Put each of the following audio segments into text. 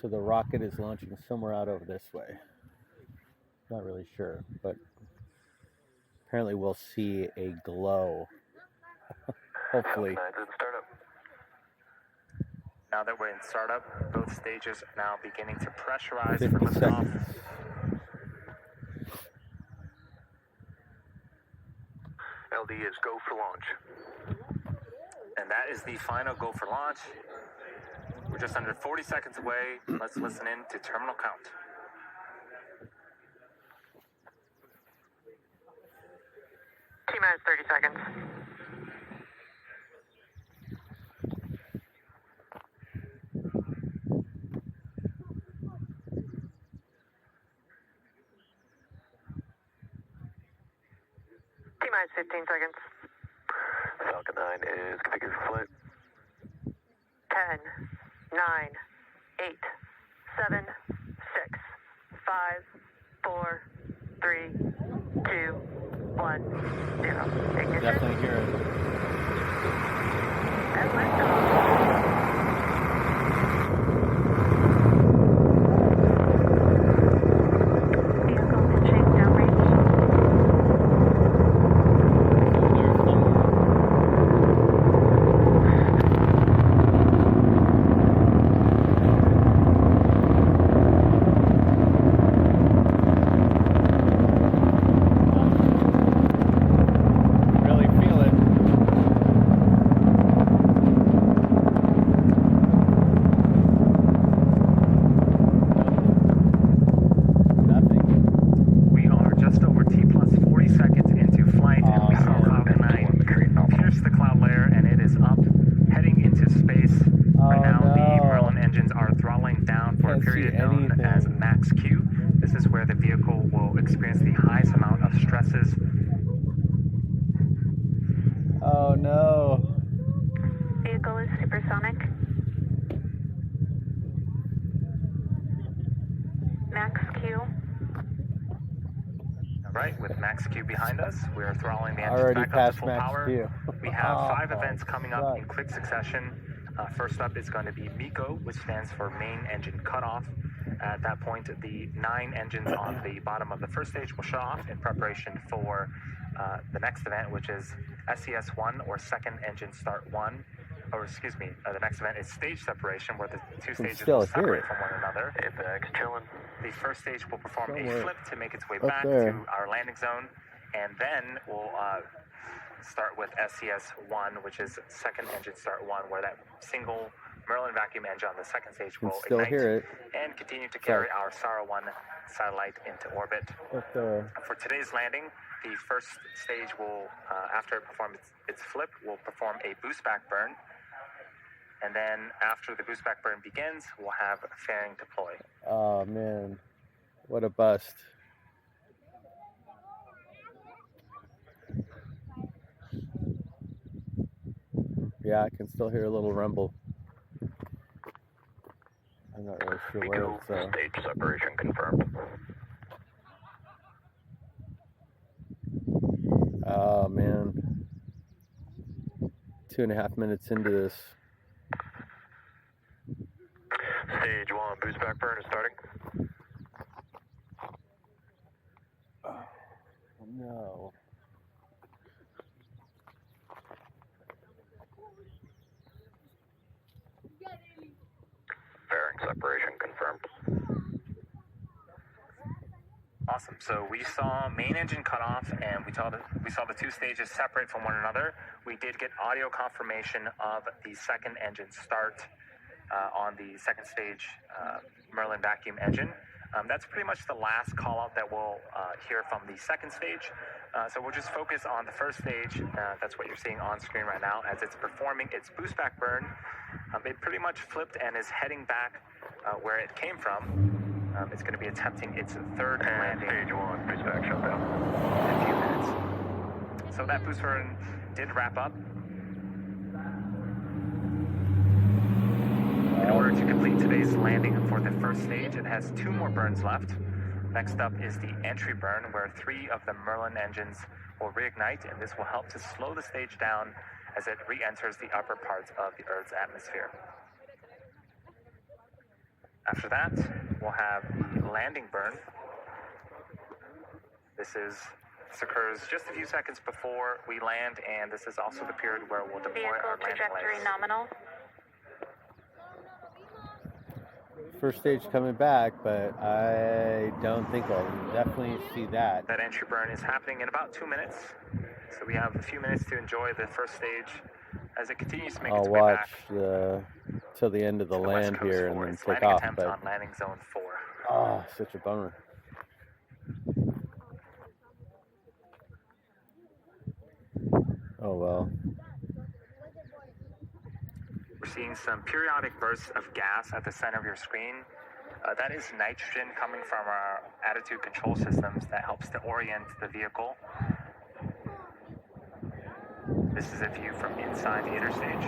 So the rocket is launching somewhere out over this way. Not really sure, but apparently we'll see a glow. Hopefully. Now that we're in startup, both stages are now beginning to pressurize for 50 liftoff. seconds. LD is go for launch. And that is the final go for launch. We're just under 40 seconds away. Let's listen in to terminal count. T-minus 30 seconds. T-minus 15 seconds. Falcon 9 is configured for flight. 10, 9, 8, 7, 6, 5, 4, 3, 2, 1, 0. Ignition. Definitely hear it. And liftoff. Vehicle pitching downrange. Really feel it. Nothing. We are just over T+40 seconds into flight, and we saw Falcon 9 pierce the cloud layer, and it is up, heading into space. Right now, the Merlin engines are throttling down for a Can't see period known anything. as max Q. This is where the vehicle will experience the highest amount of stresses. Oh no. Vehicle is supersonic. Max Q. All right, with max Q behind us, we are throttling the engines Already back up past to full max power. Q. We have 5 Oh, events coming up God. in quick succession. First up is going to be MECO, which stands for main engine cutoff. At that point, the 9 engines on the bottom of the first stage will shut off in preparation for the next event, which is SES1, or second engine start 1. Or excuse me, the next event is stage separation, where the two stages still will hear separate it. from one another. Apex chilling. The first stage will perform Don't a worry. flip to make its way Up back there. to our landing zone, and then we'll start with SES1, which is second engine start 1, where that single Merlin vacuum engine on the second stage Can will still ignite hear it. and continue to carry our SARA-1 satellite into orbit. Up there. For today's landing, the first stage will, after it performs its flip, will perform a boost back burn. And then after the boost back burn begins, we'll have fairing deploy. Oh man. What a bust. Yeah, I can still hear a little rumble. I'm not really sure where MECO, it's stage separation confirmed. Oh man. 2.5 minutes into this. Stage 1 boost back burn is starting. Oh no. Fairing separation confirmed. Awesome. So we saw main engine cut off, and we saw the two stages separate from one another. We did get audio confirmation of the second engine start on the second stage Merlin vacuum engine. That's pretty much the last call out that we'll hear from the second stage. So we'll just focus on the first stage. That's what you're seeing on screen right now as it's performing its boost back burn. It pretty much flipped and is heading back where it came from. It's going to be attempting its third landing. Stage 1 boost back shutdown. In a few minutes. So that boost burn did wrap up. In order to complete today's landing for the first stage, it has 2 more burns left. Next up is the entry burn, where 3 of the Merlin engines will reignite, and this will help to slow the stage down as it re-enters the upper parts of the Earth's atmosphere. After that, we'll have the landing burn. This occurs just a few seconds before we land, and this is also the period where we'll deploy Vehicle our landing trajectory lights. nominal. First stage coming back, but I don't think I'll definitely see that. That entry burn is happening in about 2 minutes, so we have a few minutes to enjoy the first stage as it continues to make I'll its way watch back till the end of the to the West land Coast here for and then its take landing off. attempt But on landing zone 4. oh, such a bummer. Oh well. We're seeing some periodic bursts of gas at the center of your screen. That is nitrogen coming from our attitude control systems that helps to orient the vehicle. This is a view from inside the interstage.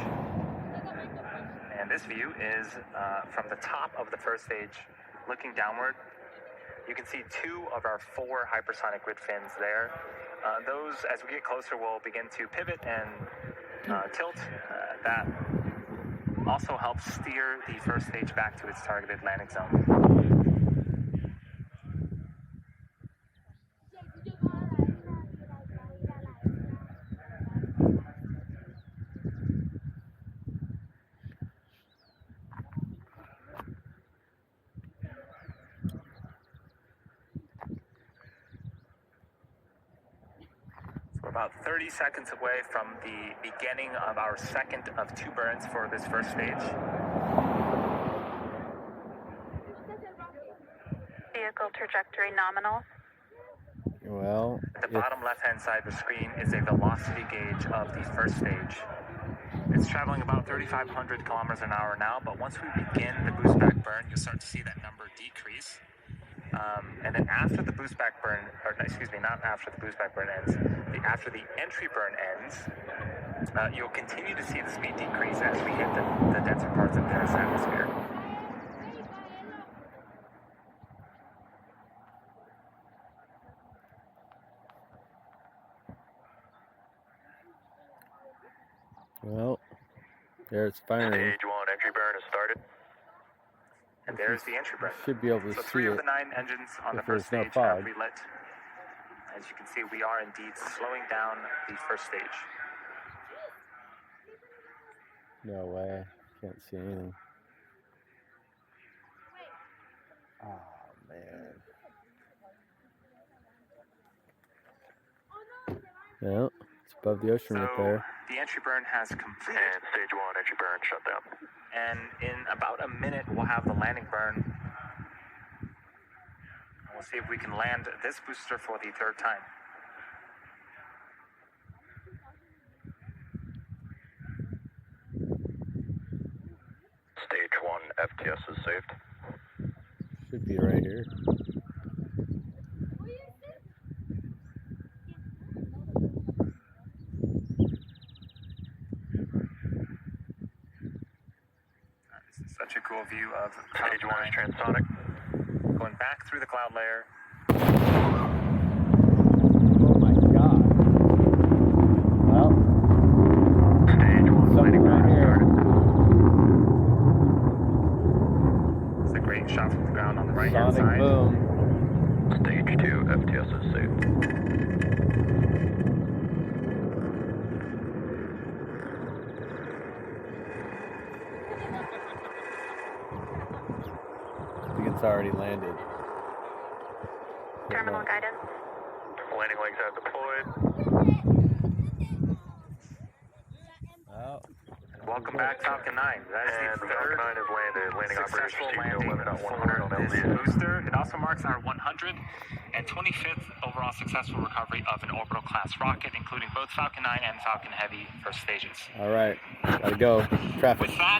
And this view is from the top of the first stage, looking downward. You can see 2 of our 4 hypersonic grid fins there. Those, as we get closer, will begin to pivot and tilt. That also helps steer the first stage back to its targeted landing zone. We're about 30 seconds away from the beginning of our second of 2 burns for this first stage. Vehicle trajectory nominal. Well, At the bottom left-hand side of the screen is a velocity gauge of the first stage. It's traveling about 3,500 kilometers an hour now, but once we begin the boost back burn, you'll start to see that number decrease. And then after the boost back burn, or excuse me, not after the boost back burn ends, after the entry burn ends, you'll continue to see the speed decrease as we hit the denser parts of the Earth's atmosphere. well, there it's firing. Stage 1 entry burn has started. And there's the entry burn. Should be able to So see 3 of it. the 9 engines on the if first there's no stage have fog. relit. As you can see, we are indeed slowing down the first stage. No way. Can't see anything. Oh man. Well, it's above the ocean right So there. the entry burn has completed. And stage 1 entry burn shut down. And in about a minute, we'll have the landing burn. We'll see if we can land this booster for the 3rd time. Stage 1 FTS is saved. Should be right here. This is such a cool view of Stage 1 is Cloud9 transonic. going back through the cloud layer. Oh my god. Well, Stage 1 landing something burn right has here. started. It's a great shot from the ground on the right-hand Sonic side. boom. Stage 2 FTS is saved. I think it's already landed. Terminal guidance. Landing legs have deployed. Well, Welcome back, Falcon 9. That is And the the Falcon 9 third has landed. Landing operator successful speed landing 11.100 on for this LZ. booster. It also marks our 125th overall successful recovery of an orbital class rocket, including both Falcon 9 and Falcon Heavy first stages. all right. Gotta go. Traffic. With that,